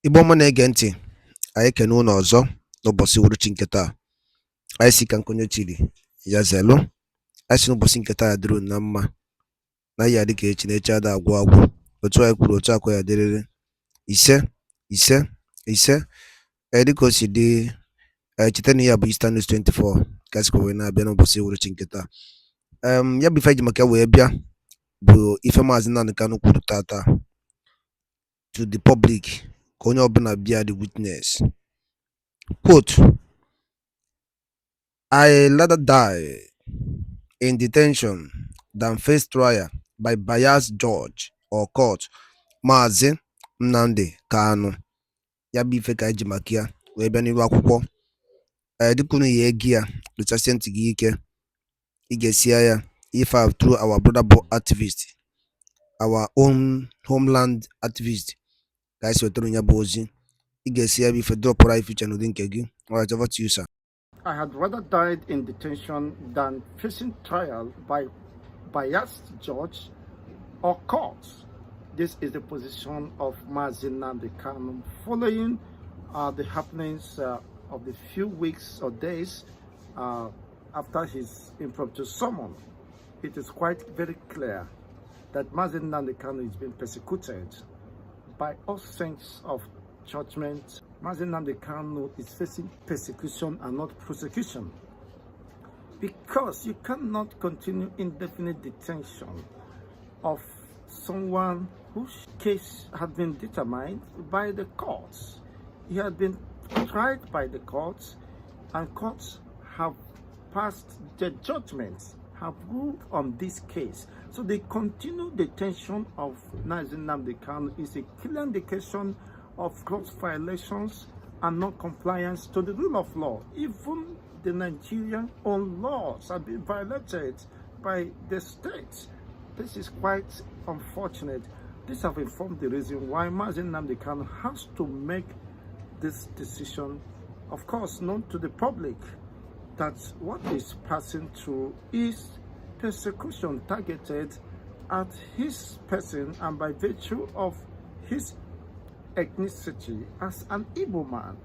Igbo ọma na-ege ntị, anyị ekene unu ọzọ n'ụbọchị uhuruchi nke taa. Anyị si ka nkonye chiri ya zelu. Anyị si n'ụbọchị nke taa ya dịrị unu na mma, na ya dịka echi na echi ada agwụ agwụ. Otu anyị kwuru otu akwa ya dịrịrị. Ise ise ise. Dịka o si dị, cheta na ya bụ Easter News 24 ka sikwa wee na-abịa n'ụbọchị uhuruchi nke taa. Ya bụ ife ji maka wee bịa bụ ife Maazị Nnamdi Kanu kwuru tata to the public, ka onye ọbụla bịa the witness. Quote, I rather die in detention than face trial by biased judge or court. Maazị Nnamdi Kanu. Ya bụ ife ka anyị ji maka ya wee bịa n'iru akwụkwọ. Dịka unu ya egi ya, lechasie ntị gị ike, ị ga-esia ya if I through our brother bo activist, our own homeland activist, ka anyị si wetara ya bụ ozi. Ị ga-esi ya bụ ife dropụra ife iche n'ụdị nke gị. Alright, over to you, sir. I had rather died in detention than facing trial by biased judge or court. This is the position of Maazị Nnamdi Kanu following the happenings of the few weeks or days after his impromptu summon. It is quite very clear that Maazị Nnamdi Kanu is being persecuted by all sense of judgment. Maazị Nnamdi Kanu is facing persecution and not prosecution, because you cannot continue indefinite detention of someone whose case had been determined by the courts. He had been tried by the courts, and courts have passed their judgments, have ruled on this case. So the continued detention of Maazị Nnamdi Kanu is a clear indication of gross violations and non-compliance to the rule of law. Even the Nigerian own laws have been violated by the state. This is quite unfortunate. This have informed the reason why Maazị Nnamdi Kanu has to make this decision, of course known to the public, that what is passing through is persecution targeted at his person and by virtue of his ethnicity as an Igbo man.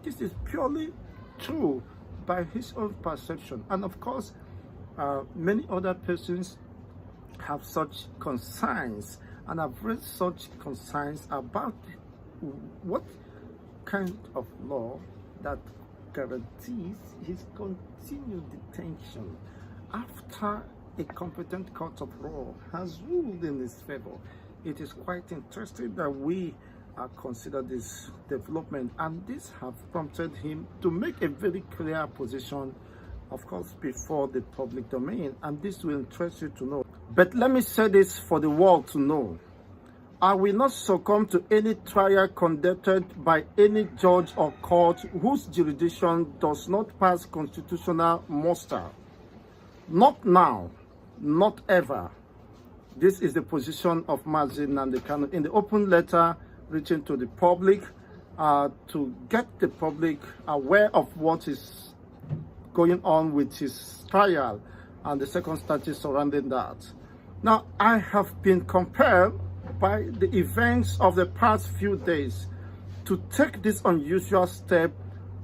This is purely true by his own perception, and of course many other persons have such concerns and have raised such concerns about what kind of law that guarantees his continued detention after a competent court of law has ruled in his favor. It is quite interesting that we consider this development, and this have prompted him to make a very clear position, of course, before the public domain, and this will interest you to know. But let me say this for the world to know: I will not succumb to any trial conducted by any judge or court whose jurisdiction does not pass constitutional muster. Not now, not ever. This is the position of Maazị Nnamdi Kanu in the open letter reaching to the public, to get the public aware of what is going on with his trial and the circumstances surrounding that. Now, I have been compelled by the events of the past few days to take this unusual step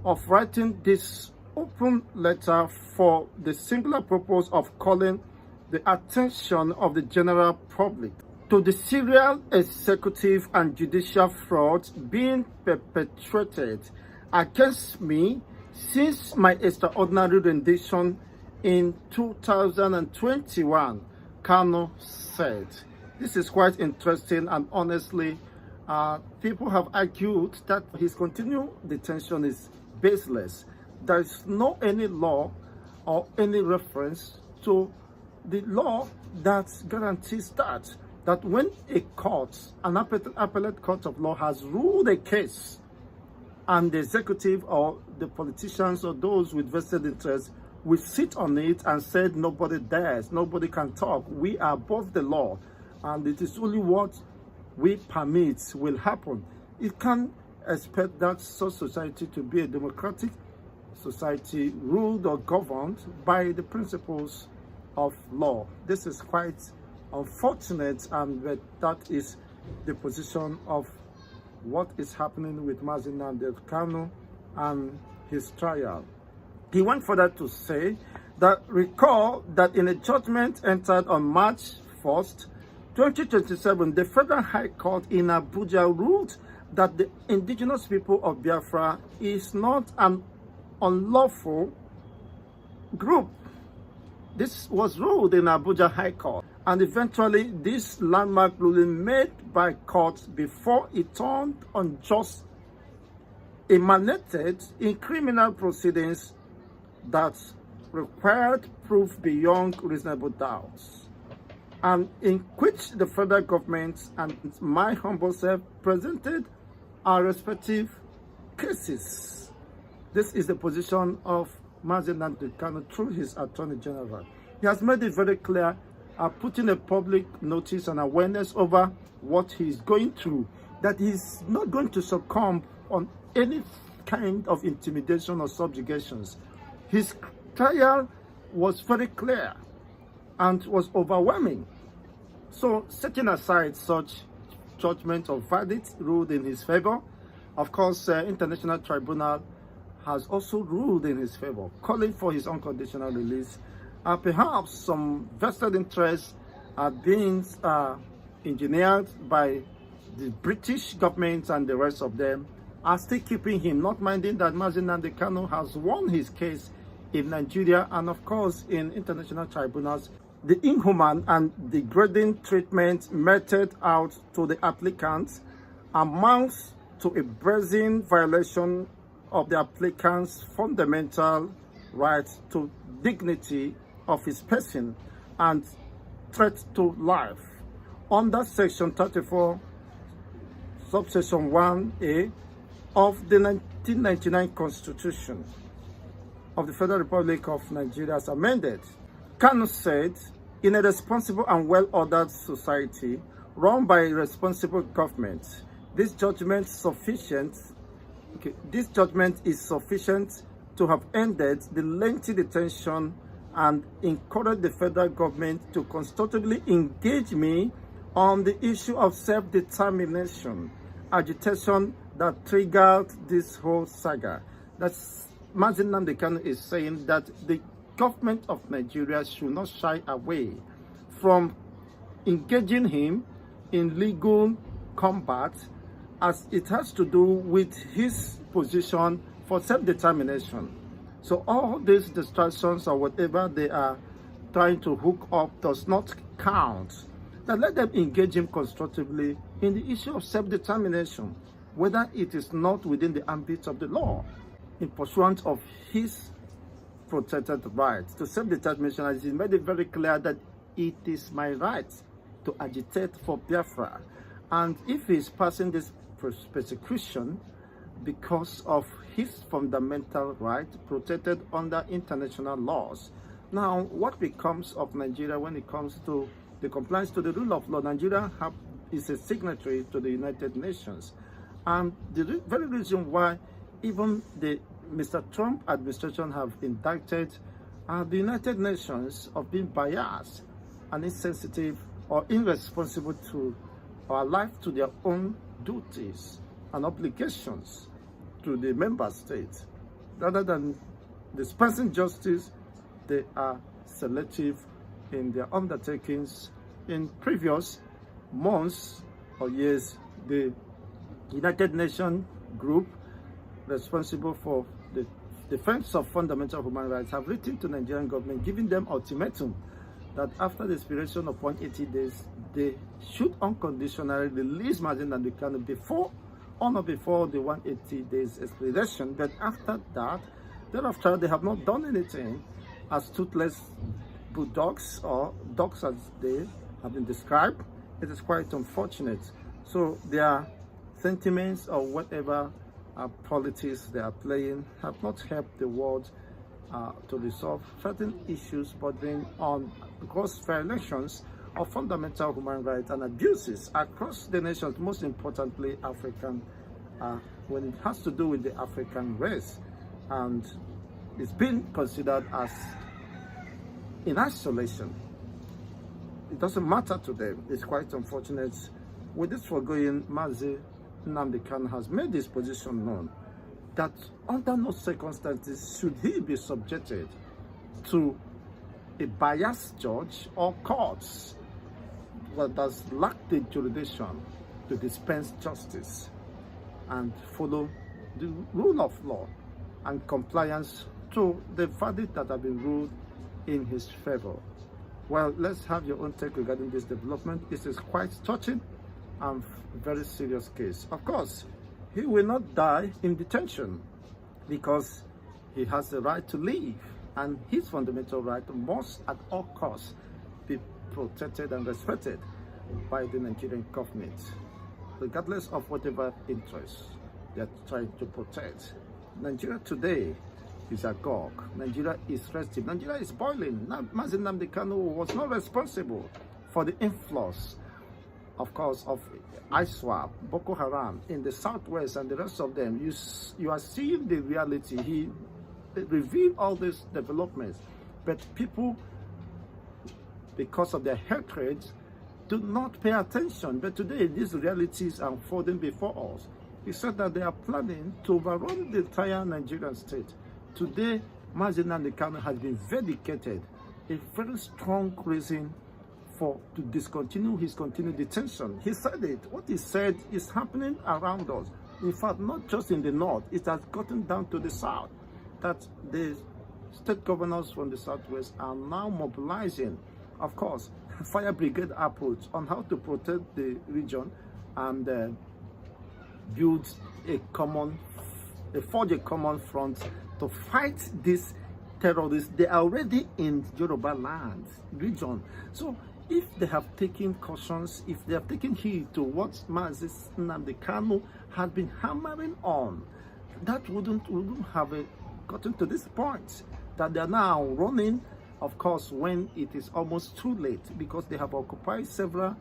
of writing this open letter for the singular purpose of calling the attention of the general public to the serial executive and judicial fraud being perpetrated against me since my extraordinary rendition in 2021, Kanu said. This is quite interesting, and honestly, people have argued that his continued detention is baseless. There is no any law or any reference to the law that guarantees that when a court, an appellate court of law, has ruled a case, and the executive or the politicians or those with vested interests will sit on it and said nobody dares, nobody can talk, we are above the law, and it is only what we permit will happen. It can expect that such society to be a democratic society ruled or governed by the principles of law. This is quite unfortunate, and that is the position of what is happening with Nnamdi Kanu and his trial. He went further to say that recall that in a judgment entered on March 1st, 2027, the Federal High Court in Abuja ruled that the indigenous people of Biafra is not an unlawful group. This was ruled in Abuja High Court, and eventually this landmark ruling made by courts before it turned unjust emanated in criminal proceedings that required proof beyond reasonable doubts, and in which the federal government and my humble self presented our respective cases. This is the position of Nnamdi Kanu through his Attorney General. He has made it very clear, putting a public notice and awareness over what he's going through, that he's not going to succumb on any kind of intimidation or subjugations. His trial was very clear and was overwhelming. So, setting aside such judgment or verdict ruled in his favor, of course, International Tribunal has also ruled in his favor, calling for his unconditional release. Perhaps some vested interests are being engineered by the British government, and the rest of them are still keeping him, not minding that Nnamdi Kanu has won his case in Nigeria and, of course, in international tribunals. The inhuman and degrading treatment meted out to the applicants amounts to a brazen violation of the applicant's fundamental right to dignity of his person and threat to life. Under Section 34, Subsection 1A of the 1999 Constitution of the Federal Republic of Nigeria as amended, Kanu said, in a responsible and well-ordered society run by a responsible government, this judgment is sufficient to have ended the lengthy detention and encourage the federal government to constructively engage me on the issue of self-determination, agitation that triggered this whole saga. That's Nnamdi Kanu is saying that the government of Nigeria should not shy away from engaging him in legal combat, as it has to do with his position for self-determination. So all these distractions or whatever they are trying to hook up does not count. Now let them engage him constructively in the issue of self-determination, whether it is not within the ambit of the law, in pursuant of his protected right to self-determination. As he made it very clear that it is my right to agitate for Biafra. And if he is passing this persecution because of his fundamental right protected under international laws, now what becomes of Nigeria when it comes to the compliance to the rule of law? Nigeria is a signatory to the United Nations, and the very reason why even the Mr. Trump administration have indicted the United Nations of being biased and insensitive or irresponsible to our life, to their own duties and obligations to the member states. Rather than dispensing justice, they are selective in their undertakings. In previous months or years, the United Nations group responsible for the defense of fundamental human rights have written to Nigerian government, giving them ultimatum that after the expiration of 180 days, they should unconditionally release Nnamdi Kanu before the 180 days expiration. But after that, thereafter, they have not done anything, as toothless bulldogs, or dogs as they have been described. It is quite unfortunate. So their sentiments or whatever politics they are playing have not helped the world to resolve certain issues bordering on gross violations of fundamental human rights and abuses across the nations, most importantly African, when it has to do with the African race, and it's been considered as in isolation. It doesn't matter to them. It's quite unfortunate. With this foregoing, Mazi Nnamdi Kanu has made his position known that under no circumstances should he be subjected to a biased judge or courts that does lack the jurisdiction to dispense justice and follow the rule of law and compliance to the verdict that have been ruled in his favor. Well, let's have your own take regarding this development. It is quite touching and very serious case. Of course, he will not die in detention because he has the right to live, and his fundamental right must at all costs be protected and respected by the Nigerian government, regardless of whatever interests they are trying to protect. Nigeria today is agog. Nigeria is restive. Nigeria is boiling. Nnamdi Kanu was not responsible for the influx, of course, of ISWAP, Boko Haram in the southwest and the rest of them. You are seeing the reality. He revealed all these developments, but people, because of their hatred, do not pay attention. But today, these realities are unfolding before us. He said that they are planning to overrun the entire Nigerian state. Today, Nnamdi Kanu has been vindicated, a very strong reason to discontinue his continued detention. He said it. What he said is happening around us. In fact, not just in the north, it has gotten down to the south, that the state governors from the southwest are now mobilizing, of course, fire brigade approach on how to protect the region and forge a common front to fight these terrorists. They are already in Yoruba land region. So if they have taken cautions, if they have taken heed to what Nnamdi Kanu has been hammering on, that wouldn't have gotten to this point that they are now running, of course, when it is almost too late, because they have occupied several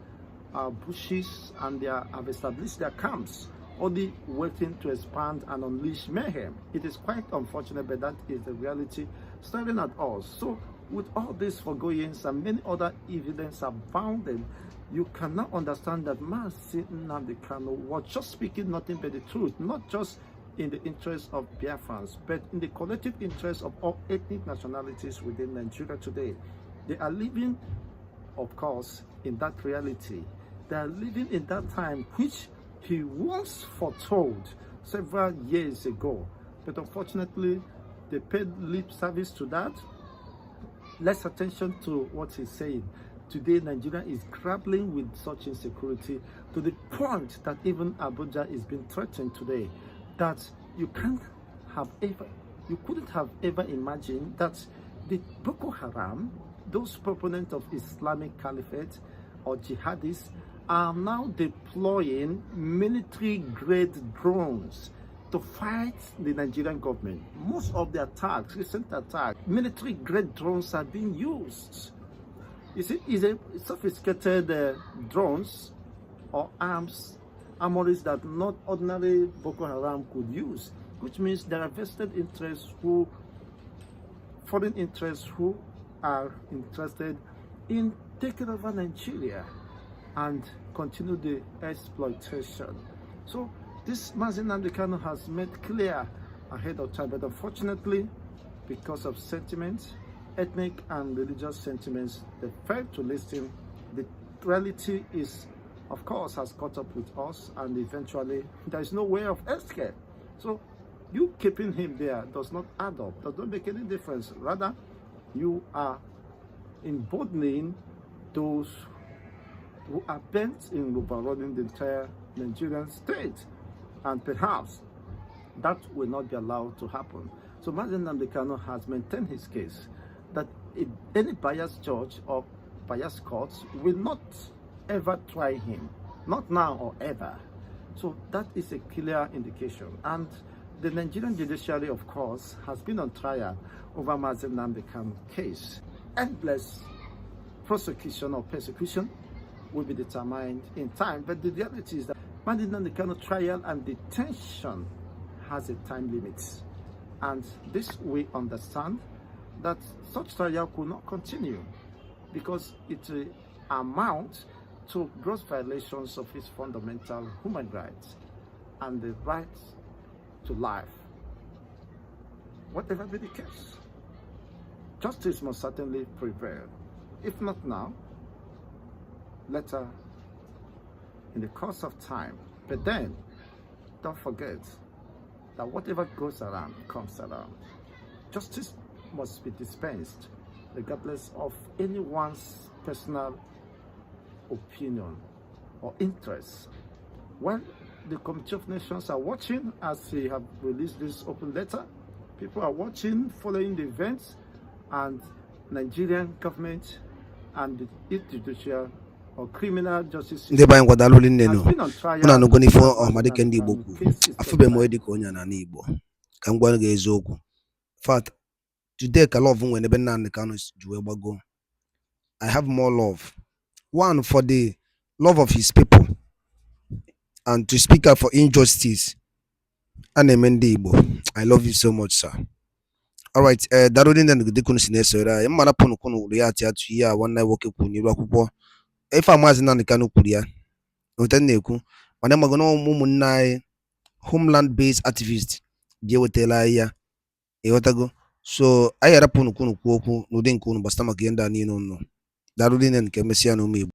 bushes and they have established their camps, only waiting to expand and unleash mayhem. It is quite unfortunate, but that is the reality staring at us. So with all these foregoings and many other evidence abounding, you cannot understand that Nnamdi Kanu was just speaking nothing but the truth, not just in the interest of Biafrans, but in the collective interest of all ethnic nationalities within Nigeria today. They are living, of course, in that reality. They are living in that time which he once foretold several years ago, but unfortunately they paid lip service to that. Less attention to what he's saying. Today Nigeria is grappling with such insecurity to the point that even Abuja is being threatened today, that you couldn't have ever imagined that the Boko Haram, those proponents of Islamic Caliphate or jihadists, are now deploying military-grade drones to fight the Nigerian government. Most of the attacks, recent attacks, military-grade drones are being used. You see, it's a sophisticated drones or armories that not ordinary Boko Haram could use, which means there are vested interests foreign interests who are interested in taking over Nigeria and continue the exploitation. So this Nnamdi Kanu has made clear ahead of time, but unfortunately, because of sentiments, ethnic and religious sentiments, they failed to listen. The reality is, of course, has caught up with us, and eventually there is no way of escape. So you keeping him there does not add up, does not make any difference. Rather, you are emboldening those who are bent in overrunning the entire Nigerian state, and perhaps that will not be allowed to happen. So Nnamdi Kanu has maintained his case that any biased judge or biased courts will not ever try him, not now or ever. So that is a clear indication. And the Nigerian judiciary, of course, has been on trial over Nnamdi Kanu case. Endless prosecution or persecution will be determined in time, but the reality is that Nnamdi Kanu trial and detention has a time limit, and this we understand that such trial could not continue because it amounts to gross violations of his fundamental human rights. and the right to life. Whatever be the case, justice must certainly prevail. If not now, later in the course of time. But then, don't forget that whatever goes around comes around. Justice must be dispensed regardless of anyone's personal opinion or interest. Well, the Committee of Nations are watching as they have released this open letter. People are watching, following the events, and Nigerian government and the judicial or criminal justice ndị be anyị kwadalụ olu nne has nụ been on trial. mụ na anụgo n'ife As ọhamadike ndị Igbo Nnamdi kwu case is afụbe m onye certified. dịka onye a n'ala Igbo ka m gwa gị eziokwu. Fact, today ka love nwere ebe Nnamdi Kanu ji wee gbago. I have more love. One, for the love of his people and to speak out for injustice. A na-eme ndị Igbo. I love you so much, sir. Alright, darudi ndị dịka unu si na-esore anyị mmara pụnụ kwunu wuru ya atụ ihe a nwanne nwoke kwuru n'iru akwụkwọ ife Maazị Nnamdi Kanu kwuru ya ote na-ekwu mana mago na ụmụnne anyị homeland based activist ji ewetala anyị ya ịghọtago. So anyị arapụnụ kwunu kwuo okwu n'ụdị nke unu gbasara maka ihe ndị a niile unu darudi ndị nke emesịa na ụmụ Igbo.